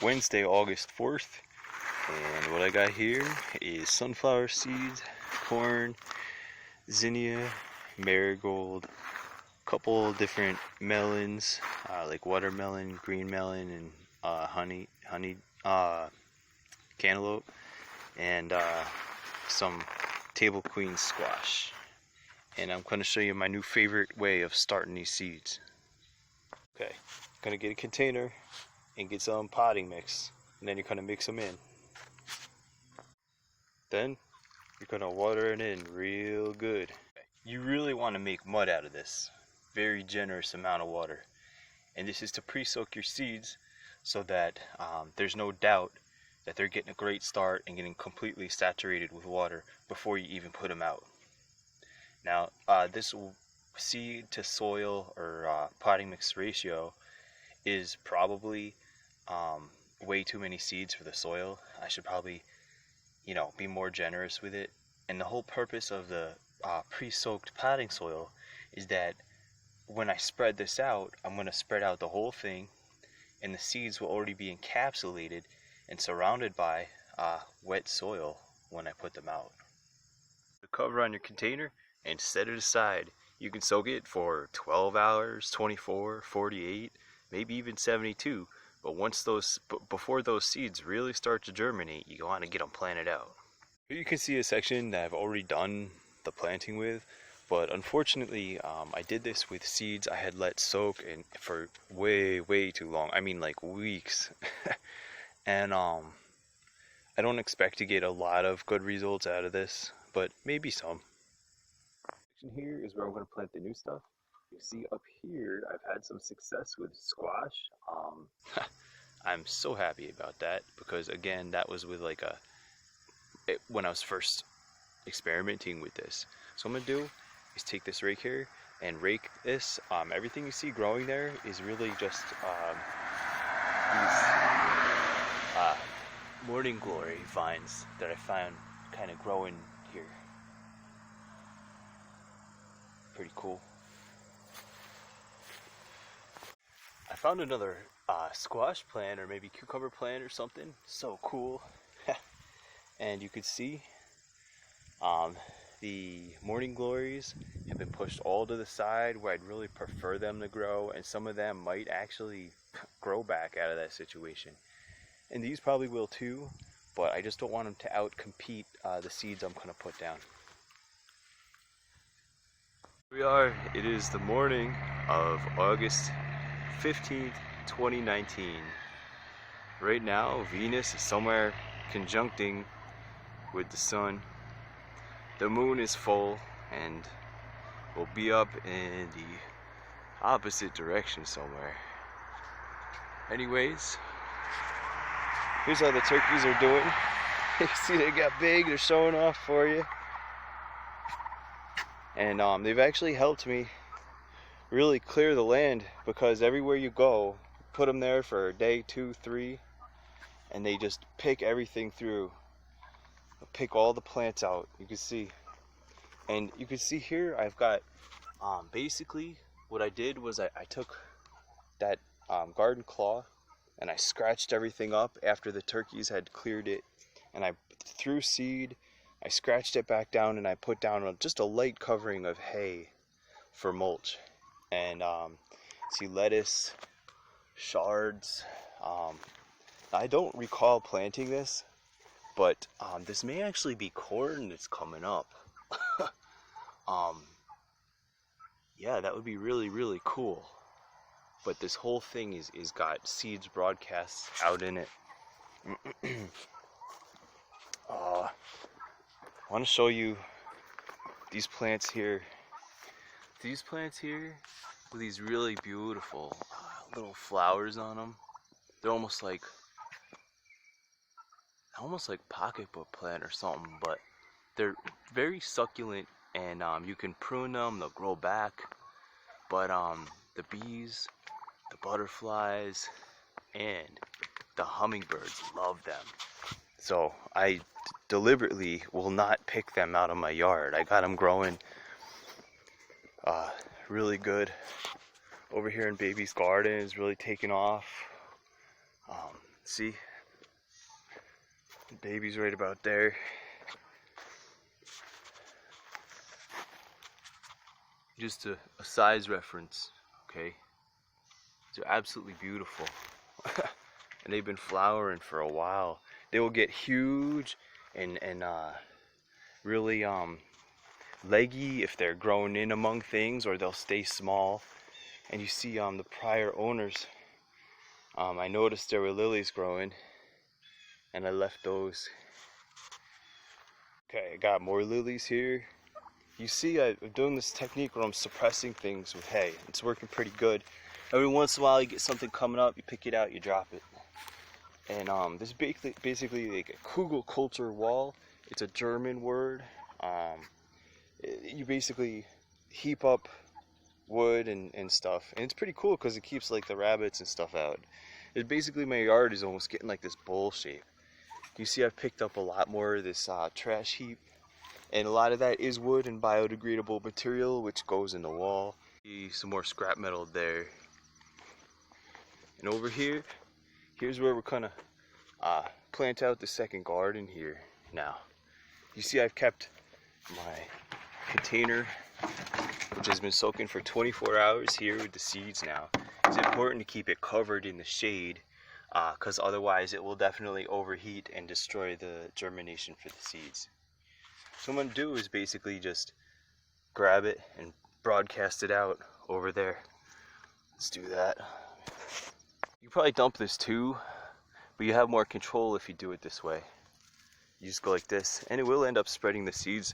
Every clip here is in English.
Wednesday, August 4th, and what I got here is sunflower seeds, corn, zinnia, marigold, couple different melons, like watermelon, green melon, and honey, cantaloupe, and some table queen squash. And I'm going to show you my new favorite way of starting these seeds. Okay, gonna get a container and get some potting mix, and then you're gonna mix them in. Then you're gonna water it in real good. You really want to make mud out of this. Very generous amount of water. And this is to pre-soak your seeds so that there's no doubt that they're getting a great start and getting completely saturated with water before you even put them out. Now, this seed to soil or potting mix ratio is probably way too many seeds for the soil. I should probably, be more generous with it. And the whole purpose of the pre-soaked potting soil is that when I spread this out, I'm going to spread out the whole thing, and the seeds will already be encapsulated and surrounded by wet soil when I put them out. The cover on your container and set it aside. You can soak it for 12 hours, 24, 48, maybe even 72. But before those seeds really start to germinate, you want to get them planted out. Here you can see a section that I've already done the planting with, but unfortunately I did this with seeds I had let soak for way too long. I mean, like weeks. And I don't expect to get a lot of good results out of this, but maybe some. Here is where I'm going to plant the new stuff. You see up here I've had some success with squash. I'm so happy about that, because again, that was with when I was first experimenting with this. So what I'm gonna do is take this rake here and rake this. Everything you see growing there is really just these morning glory vines that I found kind of growing here. Pretty cool. I found another squash plant, or maybe cucumber plant or something. So cool. And you could see the morning glories have been pushed all to the side where I'd really prefer them to grow, and some of them might actually grow back out of that situation. And these probably will too, but I just don't want them to outcompete the seeds I'm going to put down. Here we are. It is the morning of August 15th, 2019. Right now, Venus is somewhere conjuncting with the sun. The moon is full and will be up in the opposite direction somewhere. Anyways, here's how the turkeys are doing. You see they got big, they're showing off for you. And they've actually helped me really clear the land, because everywhere you go, put them there for a day, 2, 3, and they just pick everything through. Pick all the plants out, you can see. And you can see here I've got basically what I did was I took that garden claw and I scratched everything up after the turkeys had cleared it, and I threw seed, I scratched it back down, and I put down just a light covering of hay for mulch. And see lettuce, shards. I don't recall planting this, but this may actually be corn that's coming up. Yeah, that would be really cool. But this whole thing is got seeds broadcast out in it. I want to show you these plants here. These plants here with these really beautiful little flowers on them. They're almost like pocketbook plant or something, but they're very succulent, and you can prune them, they'll grow back. But the bees, the butterflies, and the hummingbirds love them. So I deliberately will not pick them out of my yard. I got them growing really good over here in baby's garden. Is really taking off. See? The baby's right about there. Just a size reference, okay? They're absolutely beautiful. And they've been flowering for a while. They will get huge and really leggy if they're grown in among things, or they'll stay small. And you see the prior owners, I noticed there were lilies growing, and I left those. Okay, I got more lilies here. You see, I'm doing this technique where I'm suppressing things with hay. It's working pretty good. Every once in a while you get something coming up, you pick it out, you drop it. And this is basically like a Kugelkultur wall. It's a German word. You basically heap up wood and stuff. And it's pretty cool because it keeps like the rabbits and stuff out. It's basically, my yard is almost getting like this bowl shape. You see, I've picked up a lot more of this trash heap. And a lot of that is wood and biodegradable material, which goes in the wall. See some more scrap metal there. And over here, here's where we're gonna plant out the second garden here now. You see, I've kept my container, which has been soaking for 24 hours here with the seeds now. It's important to keep it covered in the shade, because otherwise it will definitely overheat and destroy the germination for the seeds. So what I'm going to do is basically just grab it and broadcast it out over there. Let's do that. You probably dump this too, but you have more control if you do it this way. You just go like this, and it will end up spreading the seeds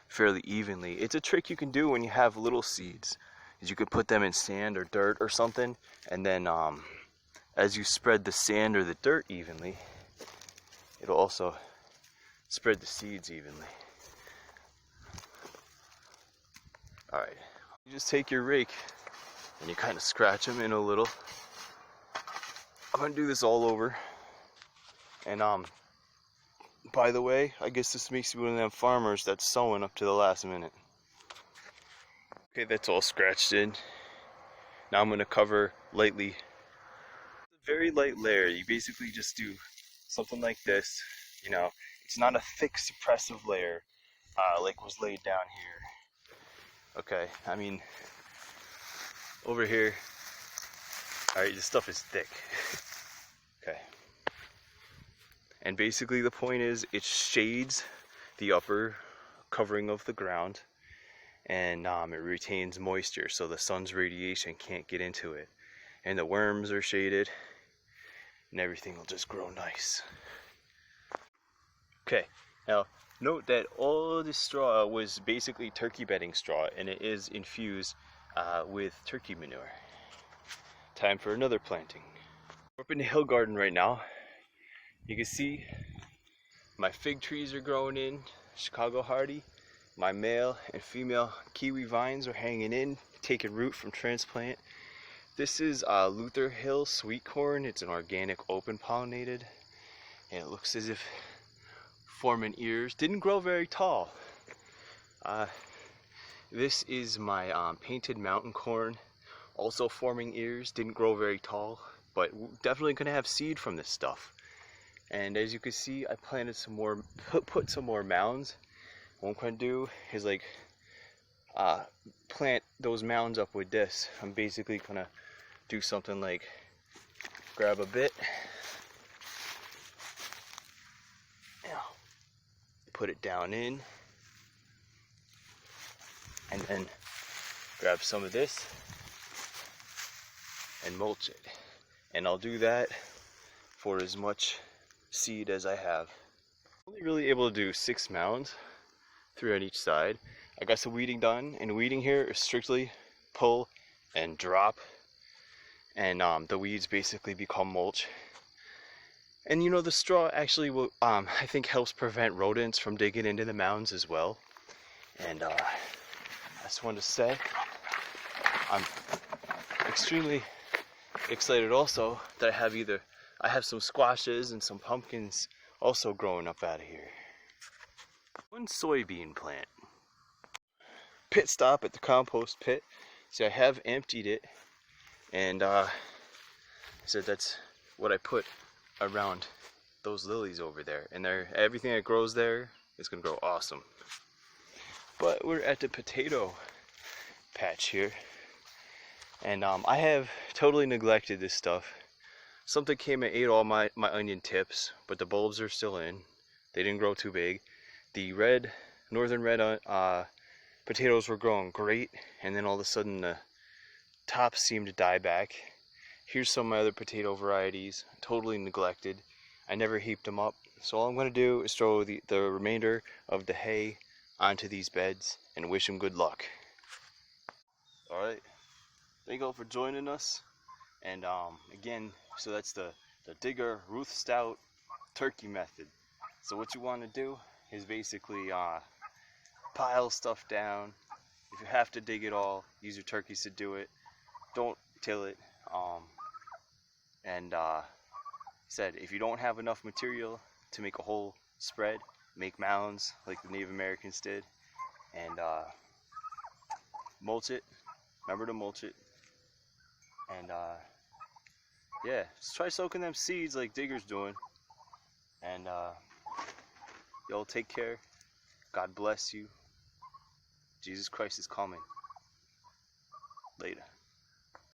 fairly evenly. It's a trick you can do when you have little seeds, is you could put them in sand or dirt or something, and then as you spread the sand or the dirt evenly, it'll also spread the seeds evenly. Alright, you just take your rake and you kind of scratch them in a little. I'm going to do this all over. And by the way, I guess this makes you one of them farmers that's sowing up to the last minute. Okay, that's all scratched in. Now I'm going to cover lightly. A very light layer. You basically just do something like this. You know, it's not a thick suppressive layer like was laid down here. Okay, I mean, over here, alright, this stuff is thick. Okay. And basically the point is, it shades the upper covering of the ground, and it retains moisture so the sun's radiation can't get into it. And the worms are shaded, and everything will just grow nice. Okay, now note that all this straw was basically turkey bedding straw, and it is infused with turkey manure. Time for another planting. We're up in the hill garden right now. You can see my fig trees are growing in, Chicago Hardy. My male and female kiwi vines are hanging in, taking root from transplant. This is Luther Hill sweet corn. It's an organic open pollinated, and it looks as if forming ears. Didn't grow very tall. This is my painted mountain corn, also forming ears. Didn't grow very tall, but definitely gonna have seed from this stuff. And as you can see, I planted some more, put some more mounds. What I'm gonna do is like plant those mounds up with this. I'm basically gonna do something like grab a bit, put it down in, and then grab some of this and mulch it. And I'll do that for as much seed as I have. I'm only really able to do 6 mounds, 3 on each side. I got some weeding done, and weeding here is strictly pull and drop, and the weeds basically become mulch. And you know, the straw actually will, I think, helps prevent rodents from digging into the mounds as well. And I just wanted to say, I'm extremely excited also that I have some squashes and some pumpkins also growing up out of here. One soybean plant. Pit stop at the compost pit. So I have emptied it, and so that's what I put around those lilies over there, and everything that grows there is gonna grow awesome. But we're at the potato patch here, and I have totally neglected this stuff. Something came and ate all my onion tips, but the bulbs are still in. They didn't grow too big. The northern red potatoes were growing great, and then all of a sudden the tops seemed to die back. Here's some of my other potato varieties, totally neglected. I never heaped them up. So all I'm going to do is throw the remainder of the hay onto these beds and wish them good luck. Alright, thank you all for joining us. And again, so that's the Digger Ruth Stout turkey method. So what you want to do is basically pile stuff down. If you have to dig it all, use your turkeys to do it. Don't till it. Said if you don't have enough material to make a whole spread, make mounds like the Native Americans did, and mulch it. Remember to mulch it. And yeah, just try soaking them seeds like Digger's doing. And y'all take care. God bless you. Jesus Christ is coming. Later.